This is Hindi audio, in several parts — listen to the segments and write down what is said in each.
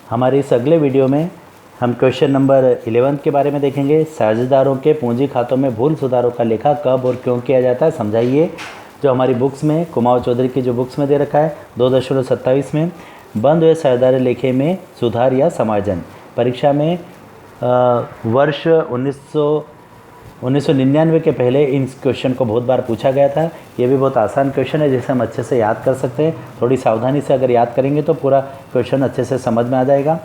हमारे इस अगले वीडियो में हम क्वेश्चन नंबर 11 के बारे में देखेंगे। साझेदारों के पूंजी खातों में भूल सुधारों का लेखा कब और क्यों किया जाता है समझाइए। जो हमारी बुक्स में कुमाऊं चौधरी की जो बुक्स में दे रखा है 2.27 में बंद हुए साझेदारी लेखे में सुधार या समायोजन। परीक्षा में वर्ष 1999 के पहले इन क्वेश्चन को बहुत बार पूछा गया था। ये भी बहुत आसान क्वेश्चन है जिसे हम अच्छे से याद कर सकते हैं। थोड़ी सावधानी से अगर याद करेंगे तो पूरा क्वेश्चन अच्छे से समझ में आ जाएगा।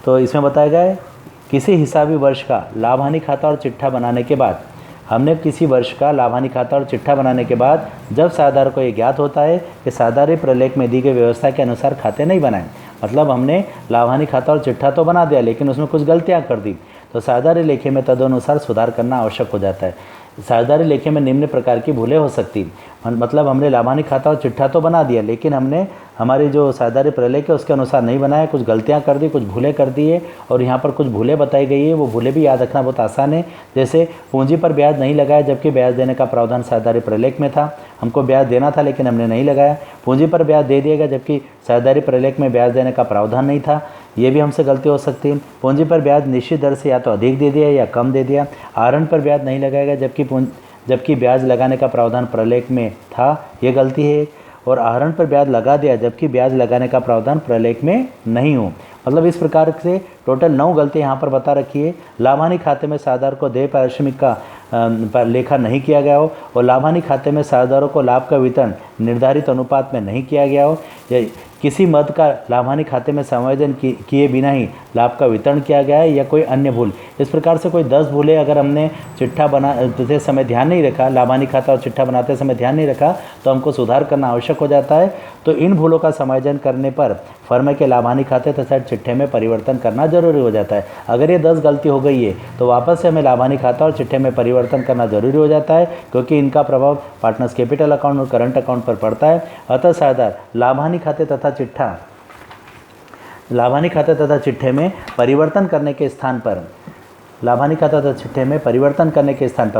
तो इसमें बताया गया है किसी हिसाबी वर्ष का लाभ हानि खाता और चिट्ठा बनाने के बाद हमने किसी वर्ष का लाभ हानि खाता और चिट्ठा बनाने के बाद जब साझेदार को ये ज्ञात होता है कि साझेदारी प्रलेख में दी गई व्यवस्था के अनुसार खाते नहीं बनाए, मतलब हमने लाभ हानि खाता और चिट्ठा तो बना दिया लेकिन उसमें कुछ गलतियां कर दी, तो साझेदारी लेखे में तदनुसार सुधार करना आवश्यक हो जाता है। साझेदारी लेखे में निम्न प्रकार की भूलें हो सकती, मतलब हमने लाभ हानि खाता और चिट्ठा तो बना दिया लेकिन हमने हमारी जो साझेदारी प्रलेख है उसके अनुसार नहीं बनाया, कुछ गलतियां कर दी, कुछ भूलें कर दी है। और यहाँ पर कुछ भूलें बताई गई है, वो भूलें भी याद रखना बहुत आसान है। जैसे पूंजी पर ब्याज नहीं लगाया जबकि ब्याज देने का प्रावधान साझेदारी प्रलेख में था, हमको ब्याज देना था लेकिन हमने नहीं लगाया। पूंजी पर ब्याज दे दिया गया जबकि साझेदारी प्रलेख में ब्याज देने का प्रावधान नहीं था, ये भी हमसे गलती हो सकती है। पूंजी पर ब्याज निश्चित दर से या तो अधिक दे दिया या कम दे दिया। आहरण पर ब्याज नहीं लगाएगा जबकि ब्याज लगाने का प्रावधान प्रलेख में था, ये गलती है। और आहरण पर ब्याज लगा दिया जबकि ब्याज लगाने का प्रावधान प्रलेख में नहीं हो, मतलब इस प्रकार से टोटल 9 गलतियाँ यहाँ पर बता रखी है। लाभ हानि खाते में साझेदार को देय पारिश्रमिक का लेखा नहीं किया गया हो और लाभ हानि खाते में साझेदारों को लाभ का वितरण निर्धारित अनुपात में नहीं किया गया हो, या किसी मद का लाभ हानि खाते में समायोजन किए बिना ही लाभ का वितरण किया गया है, या कोई अन्य भूल। इस प्रकार से कोई 10 भूलें अगर हमने चिट्ठा बनाते समय ध्यान नहीं रखा, लाभ हानि खाता और चिट्ठा बनाते समय ध्यान नहीं रखा, तो हमको सुधार करना आवश्यक हो जाता है। तो इन भूलों का समायोजन करने पर फर्म के लाभ हानि खाते तथा चिट्ठे में परिवर्तन करना जरूरी हो जाता है। अगर ये 10 गलती हो गई है तो वापस से हमें लाभ हानि खाता और चिट्ठे में परिवर्तन करना जरूरी हो जाता है, क्योंकि इनका प्रभाव पार्टनर्स कैपिटल अकाउंट और करंट अकाउंट पर पड़ता है। अतः साझेदार लाभ हानि खाते तथा चिट्ठे में परिवर्तन करने के स्थान पर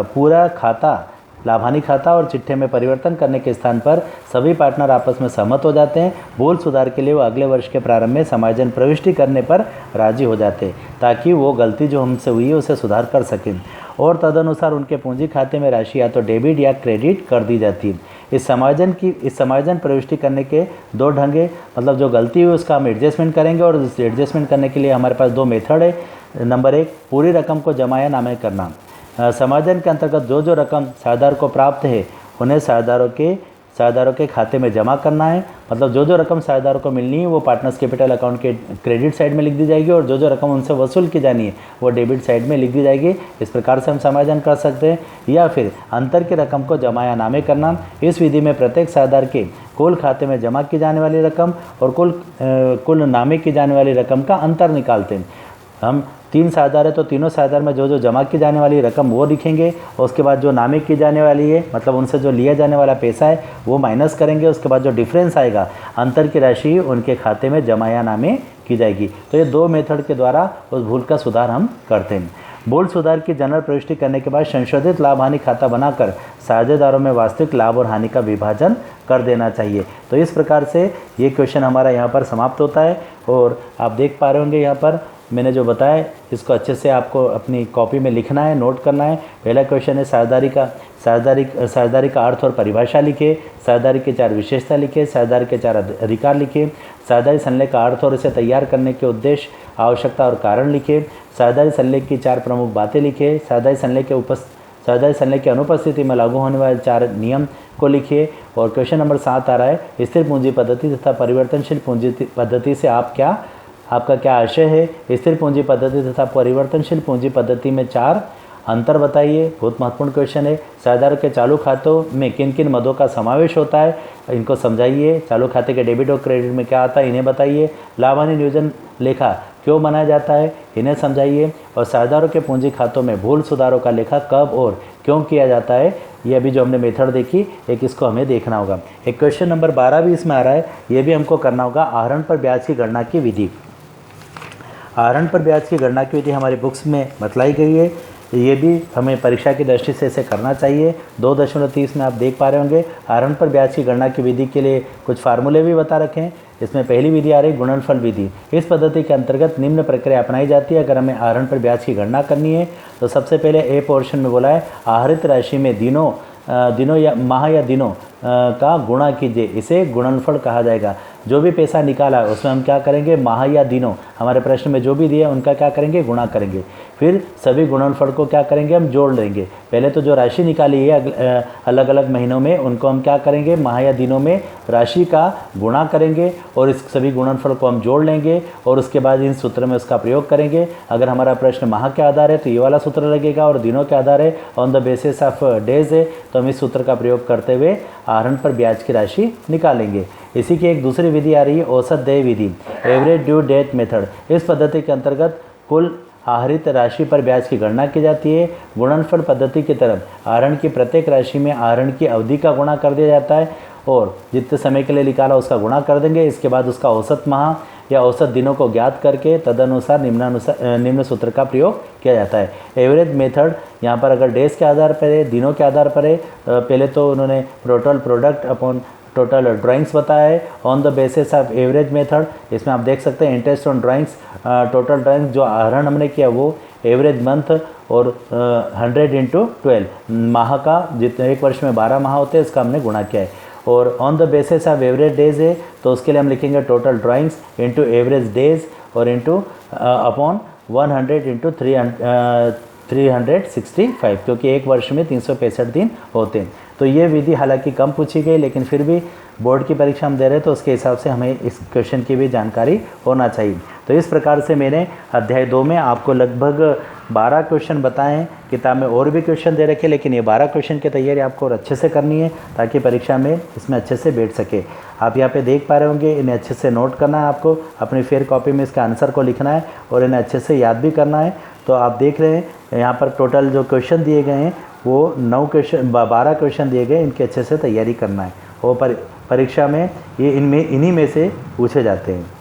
पूरा खाता लाभ हानि खाता और चिट्ठे में परिवर्तन करने के स्थान पर सभी पार्टनर आपस में सहमत हो जाते हैं। भूल सुधार के लिए वो अगले वर्ष के प्रारंभ में समायोजन प्रविष्टि करने पर राजी हो जाते हैं ताकि वो गलती जो हमसे हुई है उसे सुधार कर सकें, और तदनुसार उनके पूंजी खाते में राशि या तो डेबिट या क्रेडिट कर दी जाती है। इस समायोजन प्रविष्टि करने के 2 ढंग है, मतलब जो गलती हुई उसका हम एडजस्टमेंट करेंगे और इस एडजस्टमेंट करने के लिए हमारे पास 2 मेथड है। नंबर 1, पूरी रकम को जमा या नामे करना। समायोजन के अंतर्गत जो रकम साझेदार को प्राप्त है उन्हें साझेदारों के खाते में जमा करना है, मतलब जो रकम साझेदारों को मिलनी है वो पार्टनर्स कैपिटल अकाउंट के क्रेडिट साइड में लिख दी जाएगी और जो रकम उनसे वसूल की जानी है वो डेबिट साइड में लिख दी जाएगी। इस प्रकार से हम समायोजन कर सकते हैं। या फिर अंतर की रकम को जमा या नामे करना। इस विधि में प्रत्येक साझेदार के कुल खाते में जमा की जाने वाली रकम और कुल नामे की जाने वाली रकम का अंतर निकालते हैं। हम 3 साझेदार है तो तीनों साझेदार में जो जमा की जाने वाली रकम वो लिखेंगे और उसके बाद जो नामे की जाने वाली है, मतलब उनसे जो लिया जाने वाला पैसा है वो माइनस करेंगे। उसके बाद जो डिफरेंस आएगा अंतर की राशि उनके खाते में जमा या नामे की जाएगी। तो ये 2 मेथड के द्वारा उस भूल का सुधार हम करते हैं। भूल सुधार की जनरल प्रविष्टि करने के बाद संशोधित लाभ हानि खाता बनाकर साझेदारों में वास्तविक लाभ और हानि का विभाजन कर देना चाहिए। तो इस प्रकार से ये क्वेश्चन हमारा यहाँ पर समाप्त होता है। और आप देख पा रहे होंगे यहाँ पर मैंने जो बताया इसको अच्छे से आपको अपनी कॉपी में लिखना है, नोट करना है। पहला क्वेश्चन है साझेदारी का अर्थ और परिभाषा लिखे, साझेदारी के 4 विशेषता लिखे, साझेदारी के 4 अधिकार लिखे, साझेदारी संलेख का अर्थ और इसे तैयार करने के उद्देश्य, आवश्यकता और कारण लिखे, साझेदारी संलेख की 4 प्रमुख बातें लिखे, साझेदारी संलेख की अनुपस्थिति में लागू होने वाले 4 नियम को लिखिए। और क्वेश्चन नंबर 7 आ रहा है, स्थिर पूंजी पद्धति तथा परिवर्तनशील पूंजी पद्धति से आपका क्या आशय है। स्थिर पूंजी पद्धति तथा परिवर्तनशील पूंजी पद्धति में 4 अंतर बताइए, बहुत महत्वपूर्ण क्वेश्चन है। साझेदारों के चालू खातों में किन किन मदों का समावेश होता है, इनको समझाइए। चालू खाते के डेबिट और क्रेडिट में क्या आता है, इन्हें बताइए। लाभ हानि नियोजन लेखा क्यों बनाया जाता है, इन्हें समझाइए। और साझेदारों के पूंजी खातों में भूल सुधारों का लेखा कब और क्यों किया जाता है, ये अभी जो हमने मेथड देखी एक इसको हमें देखना होगा। एक क्वेश्चन नंबर 12 भी इसमें आ रहा है, ये भी हमको करना होगा। आहरण पर ब्याज की गणना की विधि। आहरण पर ब्याज की गणना की विधि हमारी बुक्स में बतलाई गई है। ये भी हमें परीक्षा की दृष्टि से इसे करना चाहिए। 2.30 में आप देख पा रहे होंगे आहरण पर ब्याज की गणना की विधि के लिए कुछ फार्मूले भी बता रखे हैं। इसमें पहली विधि आ रही गुणनफल विधि। इस पद्धति के अंतर्गत निम्न प्रक्रिया अपनाई जाती है। अगर हमें आहरण पर ब्याज की गणना करनी है तो सबसे पहले ए पोर्शन में बोला है आहरित राशि में दिनों या माह या दिनों का गुणा कीजिए, इसे गुणनफल कहा जाएगा। जो भी पैसा निकाला है उसमें हम क्या करेंगे, माह या दिनों, हमारे प्रश्न में जो भी दिया उनका क्या करेंगे, गुणा करेंगे। फिर सभी गुणनफल को क्या करेंगे, हम जोड़ लेंगे। पहले तो जो राशि निकाली है अलग अलग महीनों में उनको हम क्या करेंगे, माह या दिनों में राशि का गुणा करेंगे और इस सभी गुणनफल को हम जोड़ लेंगे और उसके बाद इन सूत्र में उसका प्रयोग करेंगे। अगर हमारा प्रश्न माह के आधार है तो ये वाला सूत्र लगेगा और दिनों के आधार है on the basis of days है तो हम इस सूत्र का प्रयोग करते हुए आहरण पर ब्याज की राशि निकालेंगे। इसी की एक दूसरी विधि आ रही है औसत देय विधि, एवरेज ड्यू डेट मेथड। इस पद्धति के अंतर्गत कुल आहरित राशि पर ब्याज की गणना की जाती है। गुणनफल पद्धति की तरफ आहरण की प्रत्येक राशि में आहरण की अवधि का गुणा कर दिया जाता है और जितने समय के लिए निकाला उसका गुणा कर देंगे। इसके बाद उसका औसत माह या औसत दिनों को ज्ञात करके तदनुसार निम्न सूत्र का प्रयोग किया जाता है। एवरेज मेथड यहाँ पर अगर डेज के आधार पर है, दिनों के आधार पर है, पहले तो उन्होंने total product upon total drawings बताया है on the basis of average method. इसमें आप देख सकते हैं interest on drawings, total drawings जो आहरण हमने किया वो एवरेज मंथ और 100 × 12 माह का, जितने एक वर्ष में 12 माह होते हैं इसका हमने गुणा किया है। और on the basis of average days है तो उसके लिए हम लिखेंगे total drawings into average days और इंटू अपॉन 100 × 365 क्योंकि एक वर्ष में 365 दिन होते हैं। तो ये विधि हालांकि कम पूछी गई लेकिन फिर भी बोर्ड की परीक्षा हम दे रहे हैं तो उसके हिसाब से हमें इस क्वेश्चन की भी जानकारी होना चाहिए। तो इस प्रकार से मैंने अध्याय 2 में आपको लगभग 12 क्वेश्चन बताए हैं। किताब में और भी क्वेश्चन दे रखे लेकिन ये 12 क्वेश्चन की तैयारी आपको और अच्छे से करनी है ताकि परीक्षा में इसमें अच्छे से बैठ सके। आप यहाँ पे देख पा रहे होंगे, इन्हें अच्छे से नोट करना है, आपको अपनी फेयर कॉपी में इसका आंसर को लिखना है और इन्हें अच्छे से याद भी करना है। तो आप देख रहे हैं यहाँ पर टोटल जो क्वेश्चन दिए गए हैं वो 12 क्वेश्चन दिए गए, इनकी अच्छे से तैयारी करना है और परीक्षा में ये इन्हीं में से पूछे जाते हैं।